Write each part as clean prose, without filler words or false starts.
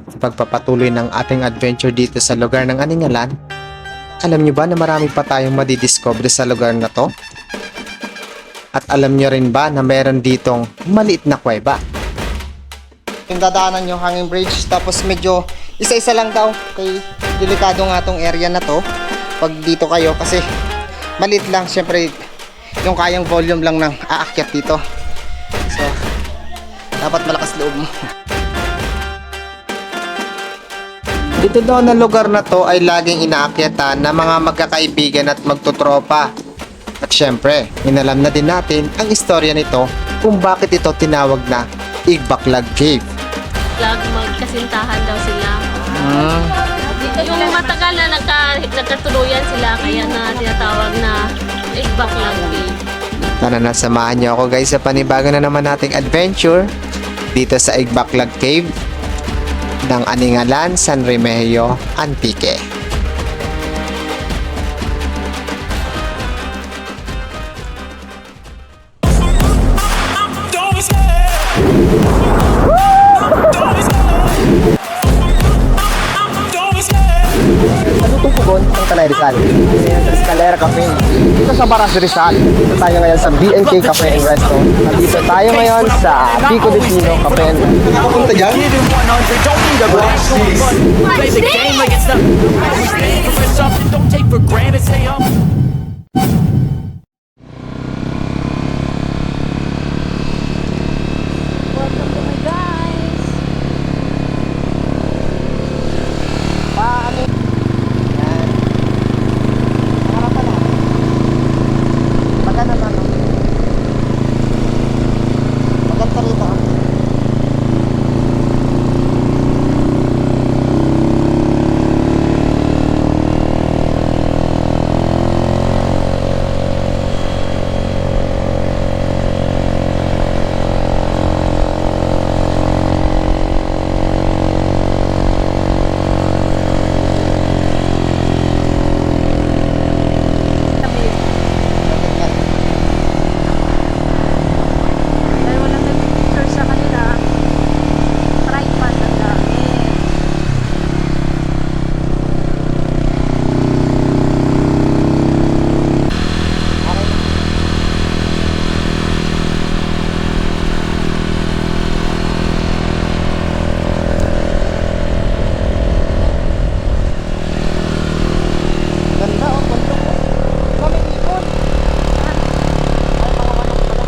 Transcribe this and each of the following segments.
sa pagpapatuloy ng ating adventure dito sa lugar ng Aningalan. Alam nyo ba na marami pa tayong madidiscover sa lugar na to? At alam nyo rin ba na meron ditong maliit na kuweba? Yung dadaanan yung hanging bridge, tapos medyo isa-isa lang daw, kay delikado nga tong area na to pag dito kayo kasi maliit lang, syempre yung kayang volume lang ng aakyat dito, so dapat malakas loob mo. Ito daw na lugar na to ay laging inaakyatan ng mga magkakaibigan at magtutropa. At syempre, inalam na din natin ang istorya nito kung bakit ito tinawag na Igbaklag Cave. Magkasintahan daw sila. Yung matagal na nagkatuluyan sila, kaya na tinatawag na Igbaklag Cave. Tara na, samahan niyo ako guys sa panibago na naman nating adventure dito sa Igbaklag Cave ng Aningalan, San Remigio, Antique. Ano pugon ng Talay Rizal? Escalera Cafe. Dito sa Baras Rizal. Dito tayo ngayon sa BNK Cafe and Resto. Nandito tayo ngayon sa Pico de Pino Cafe and Resto. Papunta dyan? Play the game like it's nothing. We stand for something, don't take for granted, stay up. Welcome to my guys! Paano? Yan. Harap na. Maganda na, no? Maganda rito. Dahil walang nag-picture sa kanila, tripod ang gamit. Ganda, oh. Ganda, oh. Kami ikon. Ay, mga manok pala.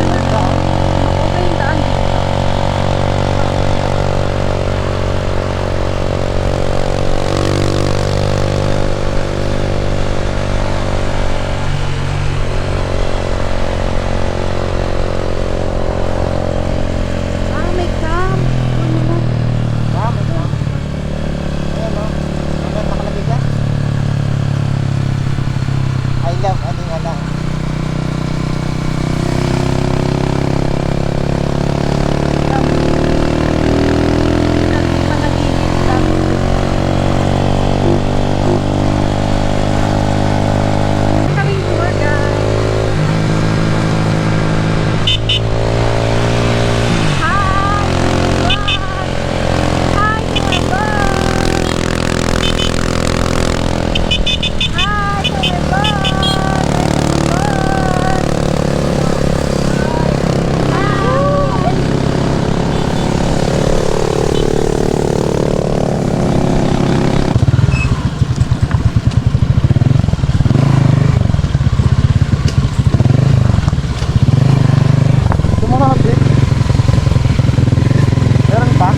Ganda, oh. Okay yung daan dito. Ah, may camp. Ano? Dami, dami. Ayan, oh. Ayan, nakalagay dyan. I love Aningalan. Kaming tour guys. Hi! Hi! Tumawag, eh. Meron pa?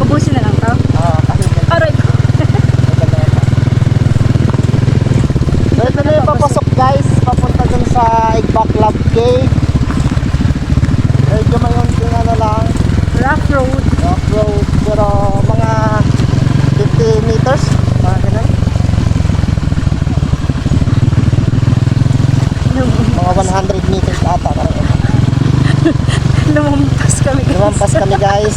Ubusin na lang to. Kasi Aray ko. so ito na yung papasok guys, papunta dun sa Igbaklag Cave. Medyo may unting ano lang, Rough road. off road, pero mga 50 meters, mga ganun. Mga 100 meters ata. Lumampas kami guys. Lumampas kami guys.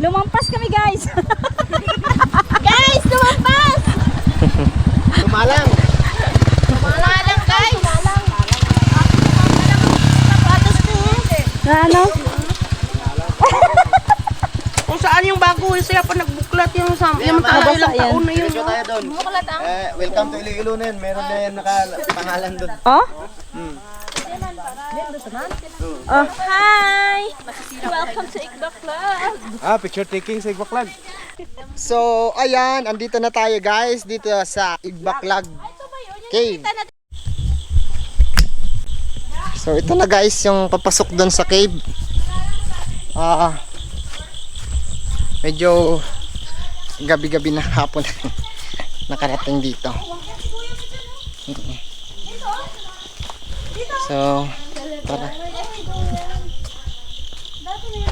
Lumampas kami guys. Guys, lumampas. Tumalang. Tumalang guys. Na ano? Kung saan yung bago, siya pa nagbuklat yung yung tayo lang taon na yun. Diretso tayo doon. Welcome to Iloilunin. Meron na yan nakapangalan doon. Oh? Oh, hi! Welcome to Ikbak Vlog. Picture taking sa Igbaklag. So, ayan, andito na tayo guys dito sa Igbaklag Cave. So, ito na guys yung papasok doon sa cave. Medyo gabi-gabi na hapon nakarating dito. So, tara.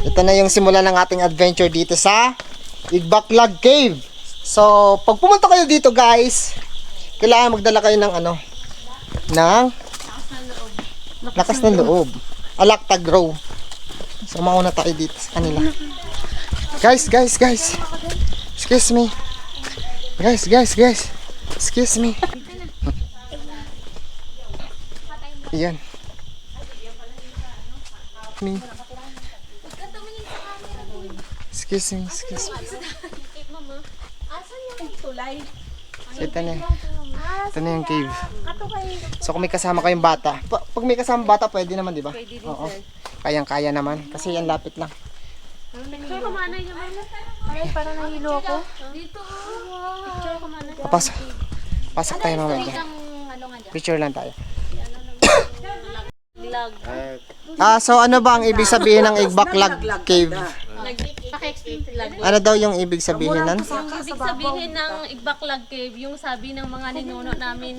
Ito na yung simula ng ating adventure dito sa Igbaklag Cave. So, pag pumunta kayo dito guys, kailangan magdala kayo ng ano, ng lakas ng loob. Alactag Grow. So, mauna tayo dito sa kanila. Guys. Excuse me. Guys. Excuse me. Ayan. Me. Excuse me. So, ito na yung cave. So, kung may kasama kayong bata. Pag may kasama bata, pwede naman, di ba? Pwede din, sir. Kayang-kaya naman. Kasi yan, lapit lang. Sir, kumanay naman. Ay, parang nahilo ako. Dito. Sir, kumanay. Pasok tayo mamaya. Picture lang tayo. So ano ba ang ibig sabihin ng Igbaklag Cave? Ano daw yung ibig sabihin nun? Ang ibig sabihin ng Igbaklag Cave, yung sabi ng mga ninuno namin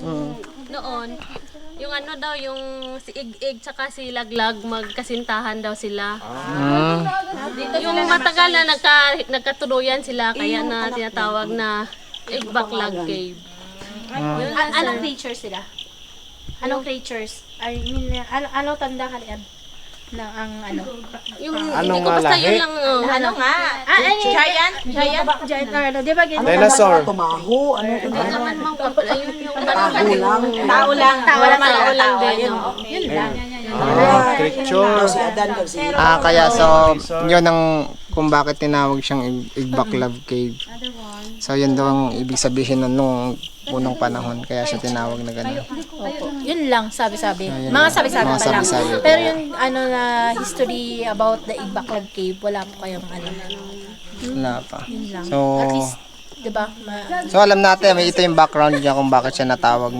noon, yung ano daw, yung si Ig-Ig tsaka si Laglag, magkasintahan daw sila. Yung matagal na nagkatuluyan sila, kaya na tinatawag na Igbaklag Cave. Anong creatures sila? Anong creatures? I mean, ano tanda ka yan? Na ang ano? Yung, hindi ko basta yun lang, Ano nga? Giant na ano? Di ba ganyan? Dinosaur. hindi naman mang kapal, ayun yung Tao lang din. Yun lang. Creature. Kaya so yun ang kung bakit tinawag siyang Igbaklag Cave. So yun daw ang ibig sabihin nun nung unang panahon, kaya siya tinawag na gano'n. Yun lang, sabi-sabi. Mga sabi-sabi Mga pa lang. sabi-sabi. Pero yung ano na history about the Igbaklag Cave, wala po kayong ano. Wala pa. So, At least, di ba? so alam natin, may ito yung background niya kung bakit siya natawag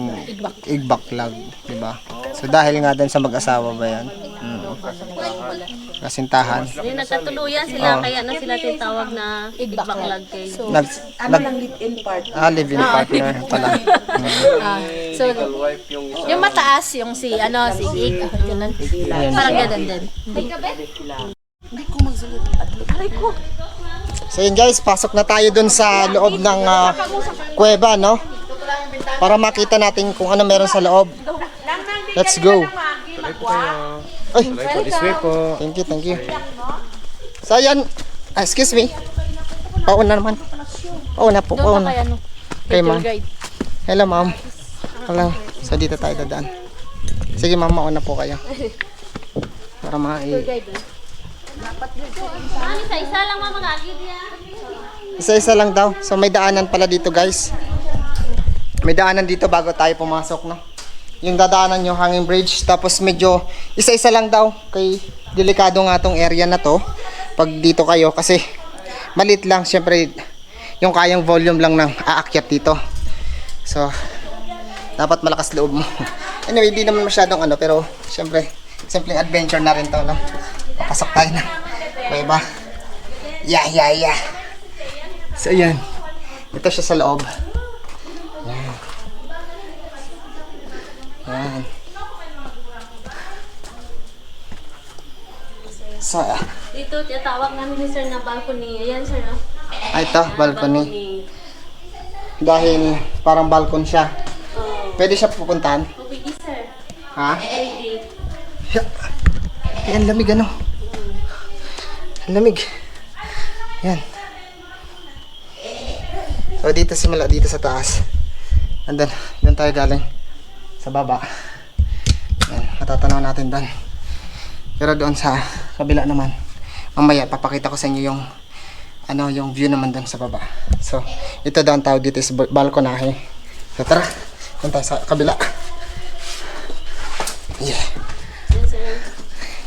Igbaklag, di ba? So dahil nga din sa mag-asawa ba yan? Kasintahan. Yung nagkatuluyan sila, kaya na sila tinatawag na Igbaklag Cave. Live-in partner pala. So, yung mataas, yung si Ig, ganun. Parang ganun din. So yun guys, pasok na tayo dun sa loob ng kuweba, no? Para makita natin kung ano meron sa loob. Let's go. Ay, thank you. So yan, excuse me. Pauna naman. Pauna. Kay ma'am. Hello ma'am. Hello. So dito tayo dadaan. Sige ma'am, mauna po kayo. Para Isa lang mga mag-agid yan. Isa-isa lang daw. So may daanan pala dito guys. May daanan dito bago tayo pumasok, no? Yung dadaanan yung hanging bridge. Tapos medyo isa-isa lang daw. Kay delikado nga tong area na to. Pag dito kayo kasi malit lang. Syempre yung kayang volume lang ng aakyat dito. So dapat malakas loob mo. Anyway, di naman masyadong ano. Pero syempre, simpleng adventure na rin to, no? Papasok tayo na. Okay ba? Yeah. So yan. Ito siya sa loob. Yan. So, Dito, tinatawag namin ni Sir na balcony. Ayan, Sir, no? ito, balcony. Dahil parang balcony siya. Pwede siya pupuntahan. Pwede, Sir. Ha? Pwede. Yan, lamig ano. Lamig. Yan. So dito simula dito sa taas. And then, doon tayo galing sa baba. Yan, matatanaw natin doon. Pero doon sa kabila naman, mamaya papakita ko sa inyo yung yung view naman doon sa baba. So, ito daw ang tawag dito is balkonahe. So, tara, doon tayo sa kabila. Yeah. Yan, sir.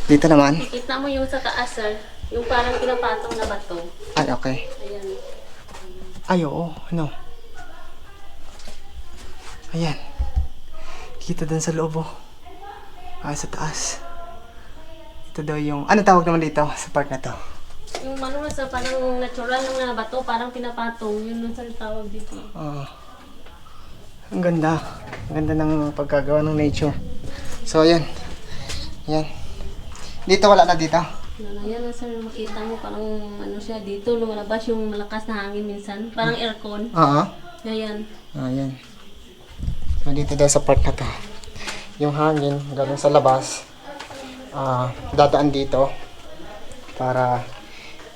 Dito naman. Kita mo yung sa taas, sir. Yung parang pinapatong na bato. Ay, okay. Ayan. Ay, oo. Ano? Ayan. Kita doon sa loob, oh. Ah, sa taas. Ito daw yung... Ano tawag naman dito sa part na to? Yung ano sa parang natural lang na bato, parang pinapatong. Yun yung sa tawag dito. Oh. Ang ganda. Ang ganda ng pagkagawa ng nature. So, ayan. Ayan. Dito wala na dito. Yan na, sir. Makita mo parang ano siya dito. Lumalabas yung malakas na hangin minsan. Parang aircon. Oo. Ayan. Ayan. So, dito daw sa part na to. Yung hangin galing sa labas. Dadaan dito para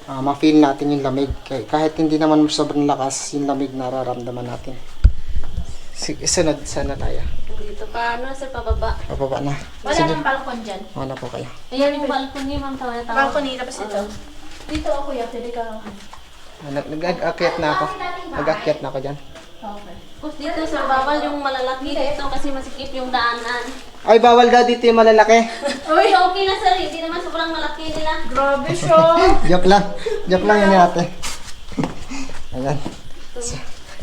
ma-feel natin yung lamig. Kahit hindi naman sobrang lakas, yung lamig nararamdaman natin. Sige, sunod sana tayo. Dito pa, ano, sir, pababa. Pababa na. Wala Sige, nang balkon dyan. wala po kayo. Ayan yung balcony, ma'am. Tawa na tawa. Balcony, tapos ito. Dito ako, kuya. Pwede ka. Nag-akyat na ako. Nag-akyat na ako dyan. Okay. Tapos dito, sir, bawal yung malalaki dito kasi masikip yung daanan. Ay, bawal daw dito yung malalaki. Uy, okay na, sir. Hindi naman sobrang malaki nila. Grabe siya. Joke lang. Joke lang yun ate. Ayan.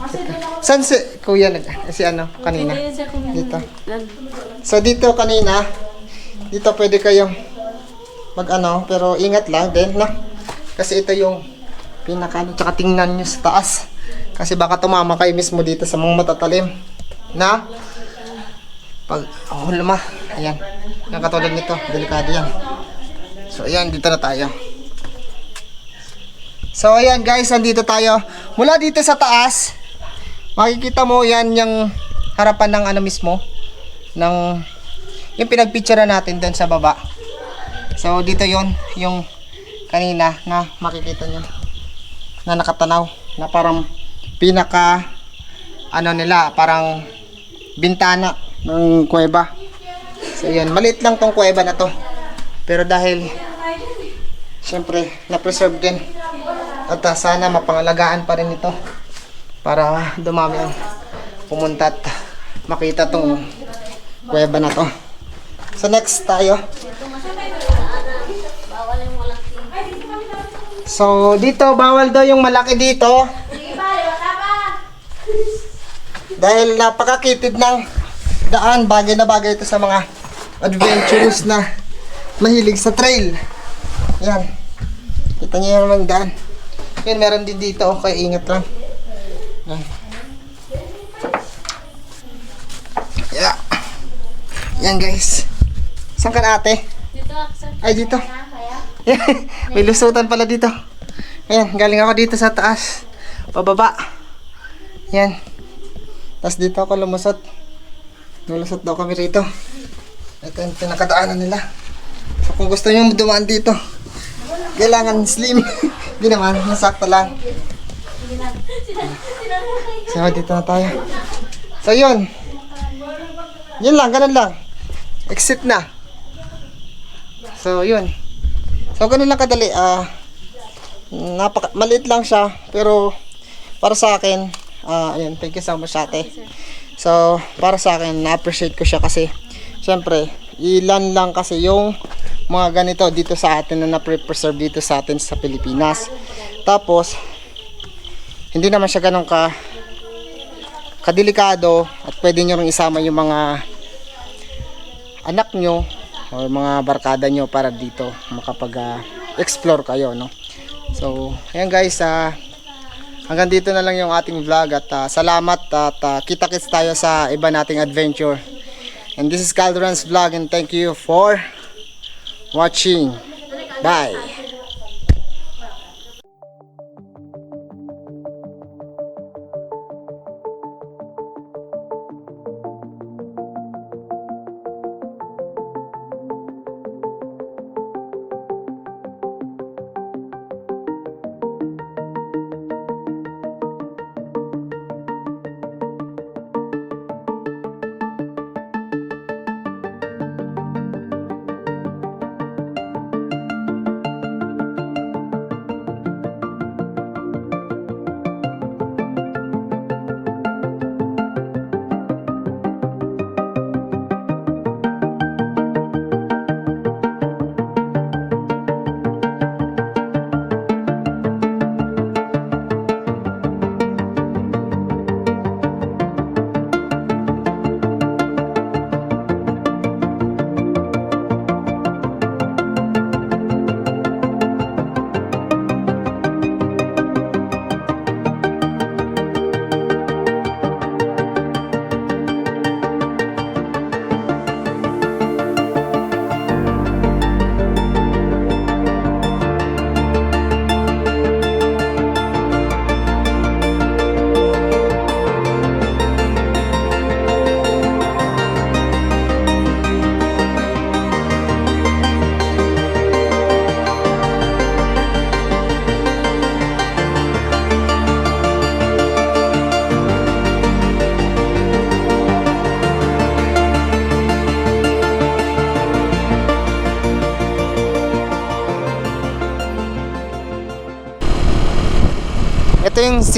Kasi doon ako. Saan si kuya si ano kanina? Hindi, sir, kung Dito. So dito kanina, dito pwede kayong mag pero ingat lang din, no? Kasi ito yung pinaka tsaka tingnan nyo sa taas. Kasi baka tumama kayo mismo dito sa mga matatalim. Na? Pag, luma. Ayan. Yung katulad nito, delikado yan. So ayan, dito na tayo. So ayan guys, nandito tayo. Mula dito sa taas, makikita mo yan yung harapan ng ano mismo ng yung pinagpicture natin doon sa baba. So dito yon yung kanina na makikita nyo na nakatanaw na parang pinaka nila parang bintana ng kuweba. So yun, maliit lang tong kuweba na to, pero dahil syempre na-preserve din at sana mapangalagaan pa rin ito para dumami ang pumunta at makita tong kuweba na to. So next tayo. bawal yung malaki. So dito bawal daw yung malaki dito. Dahil napakakitid ng daan, bagay na bagay ito sa mga adventurous na mahilig sa trail. Yan. Kita niyo naman yung daan. Yan, meron din dito, kaya ingat lang. Yan. Yeah. Yan guys. Saan ka na ate? Dito, sir. Ay, dito. May lusutan pala dito. Ayan, galing ako dito sa taas. Pababa. Yan. Tapos dito ako lumusot. Lulusot daw kami rito. Ito yung pinakadaanan nila. So kung gusto nyo dumaan dito, kailangan slim. Hindi naman, masakto lang. So dito na tayo. So yun. Yun lang, ganun lang. Exit na. So yun. So ganun lang kadali. Maliit lang siya, pero para sa akin, ayun, thank you so much ate. So para sa akin, na-appreciate ko siya kasi syempre, ilan lang kasi yung mga ganito dito sa atin na na-preserve dito sa atin sa Pilipinas. Tapos hindi naman siya ganun kadelikado at pwede nyo rin isama yung mga anak nyo o mga barkada nyo para dito makapag-explore kayo, no? So, ayan guys, hanggang dito na lang yung ating vlog at salamat at kita-kits tayo sa iba nating adventure. And this is Calderon's vlog and thank you for watching. Bye!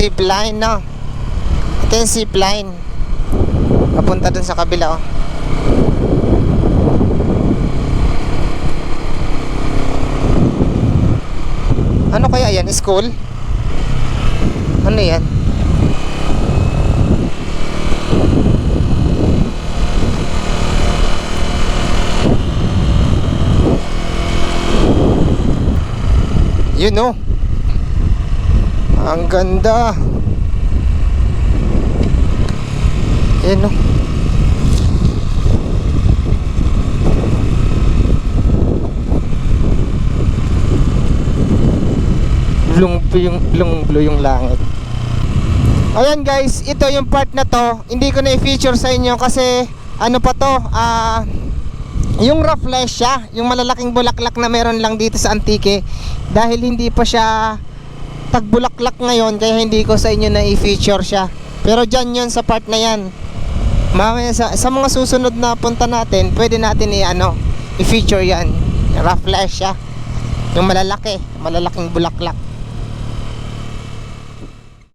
zipline, no? Ito yung zipline. Papunta dun sa kabila, oh. Ano kaya yan? School? Ano yan? Yun, oh. Ang ganda. Yun, oh. Blue yung langit. Ayan guys, ito yung part na to. Hindi ko na i-feature sa inyo kasi ano pa to, yung rafflesia, yung malalaking bulaklak na meron lang dito sa Antique. Dahil hindi pa siya tagbulaklak ngayon, kaya hindi ko sa inyo na i-feature siya. Pero dyan yun sa part na yan. Mamaya sa mga susunod na punta natin, pwede natin i-feature yan. Rafflesia, yung malalaking bulaklak.